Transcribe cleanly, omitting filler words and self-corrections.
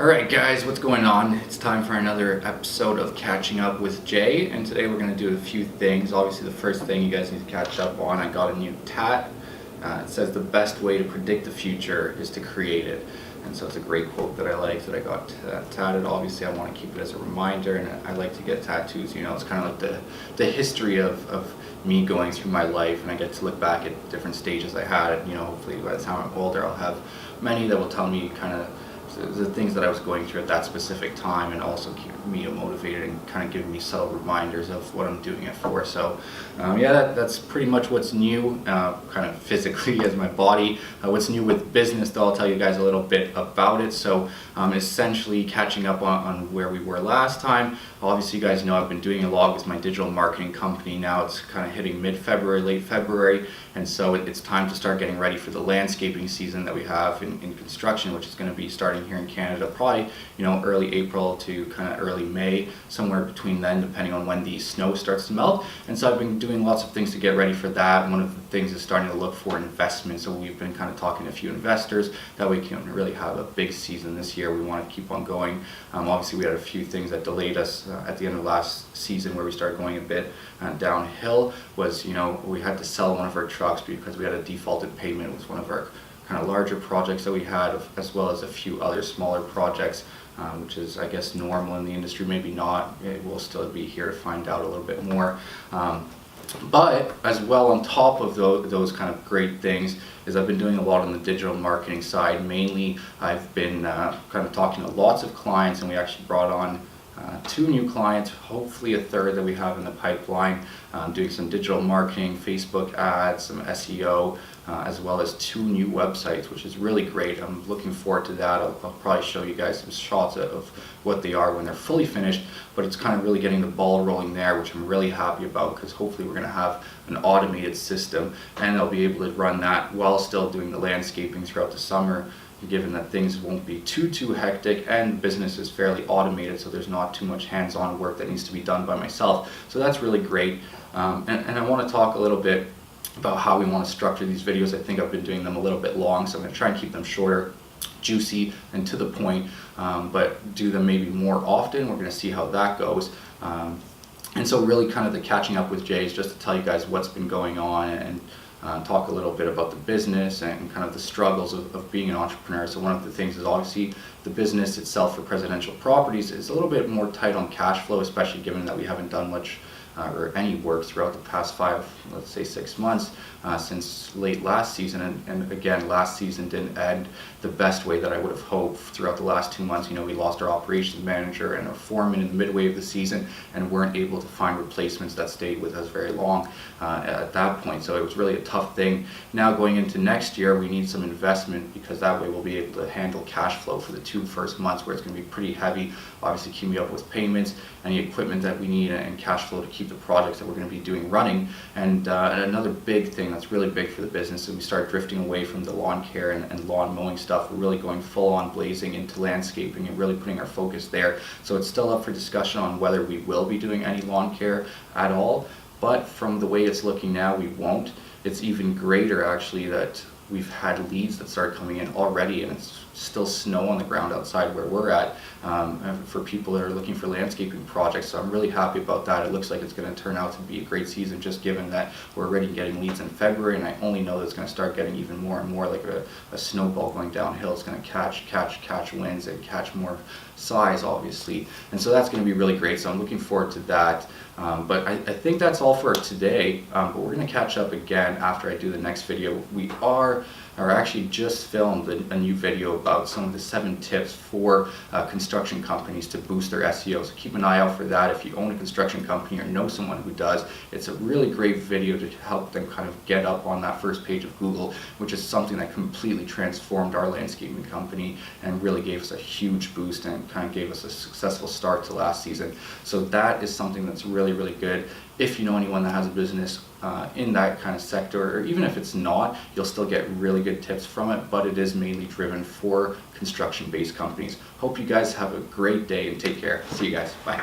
Alright guys, what's going on? It's time for another episode of Catching Up with Jay, and today we're going to do a few things. Obviously the first thing you guys need to catch up on, I got a new tat. It says the best way to predict the future is to create it. And so it's a great quote that I like, that I got tatted. Obviously I want to keep it as a reminder, and I like to get tattoos. You know, it's kind of like the history of me going through my life, and I get to look back at different stages I had. You know, hopefully by the time I'm older I'll have many that will tell me kind of the things that I was going through at that specific time, and also keep me motivated and kind of giving me subtle reminders of what I'm doing it for. So yeah, that's pretty much what's new, kind of physically as my body. What's new with business though, I'll tell you guys a little bit about it. So essentially catching up on where we were last time. Obviously you guys know I've been doing a lot with my digital marketing company. Now it's kind of hitting mid-February, late February, and so it's time to start getting ready for the landscaping season that we have in construction, which is going to be starting here in Canada probably, you know, early April to kind of early May, somewhere between then, depending on when the snow starts to melt. And so I've been doing lots of things to get ready for that. One of the things is starting to look for investment. So we've been kind of talking to a few investors that we can really have a big season this year. We want to keep on going. Obviously we had a few things that delayed us at the end of last season, where we started going a bit downhill. Was, you know, we had to sell one of our trucks because we had a defaulted payment with one of our kind of larger projects that we had, as well as a few other smaller projects, which is, I guess, normal in the industry. Maybe not. We'll still be here to find out a little bit more. But as well, on top of those kind of great things, is I've been doing a lot on the digital marketing side. Mainly I've been kind of talking to lots of clients, and we actually brought on 2 new clients, hopefully a third that we have in the pipeline, doing some digital marketing, Facebook ads, some SEO, as well as 2 new websites, which is really great. I'm looking forward to that. I'll probably show you guys some shots of what they are when they're fully finished, but it's kind of really getting the ball rolling there, which I'm really happy about, because hopefully we're going to have an automated system, and I'll be able to run that while still doing the landscaping throughout the summer, given that things won't be too hectic, and business is fairly automated, so there's not too much hands-on work that needs to be done by myself. So that's really great. And I want to talk a little bit about how we want to structure these videos. I think I've been doing them a little bit long, so I'm going to try and keep them shorter, juicy, and to the point, but do them maybe more often. We're going to see how that goes. And so really kind of the catching up with Jay is just to tell you guys what's been going on, and talk a little bit about the business and kind of the struggles of being an entrepreneur. So one of the things is obviously the business itself for Presidential Properties is a little bit more tight on cash flow, especially given that we haven't done much or any work throughout the past 5, let's say 6 months, since late last season. And again, last season didn't end the best way that I would have hoped. Throughout the last 2 months, you know, we lost our operations manager and our foreman in the midway of the season, and weren't able to find replacements that stayed with us very long at that point. So it was really a tough thing. Now going into next year, we need some investment, because that way we'll be able to handle cash flow for the 2 first months, where it's going to be pretty heavy, obviously keeping up with payments, any equipment that we need, and cash flow to keep the projects that we're going to be doing running. And another big thing that's really big for the business is we start drifting away from the lawn care and lawn mowing stuff. We're really going full on blazing into landscaping and really putting our focus there. So it's still up for discussion on whether we will be doing any lawn care at all, but from the way it's looking now, we won't. It's even greater actually that we've had leads that start coming in already, and it's still snow on the ground outside where we're at, for people that are looking for landscaping projects. So I'm really happy about that. It looks like it's going to turn out to be a great season, just given that we're already getting leads in February, and I only know that it's going to start getting even more and more like a snowball going downhill. It's going to catch winds and catch more size, obviously, and so that's going to be really great. So I'm looking forward to that. But I think that's all for today, but we're going to catch up again after I do the next video. We are actually just filmed a new video about some of the 7 tips for construction companies to boost their SEO. So keep an eye out for that. If you own a construction company or know someone who does, it's a really great video to help them kind of get up on that first page of Google, which is something that completely transformed our landscaping company and really gave us a huge boost, and kind of gave us a successful start to last season. So that is something that's really good. If you know anyone that has a business in that kind of sector, or even if it's not, you'll still get really good tips from it, but it is mainly driven for construction-based companies. Hope you guys have a great day, and take care. See you guys. Bye.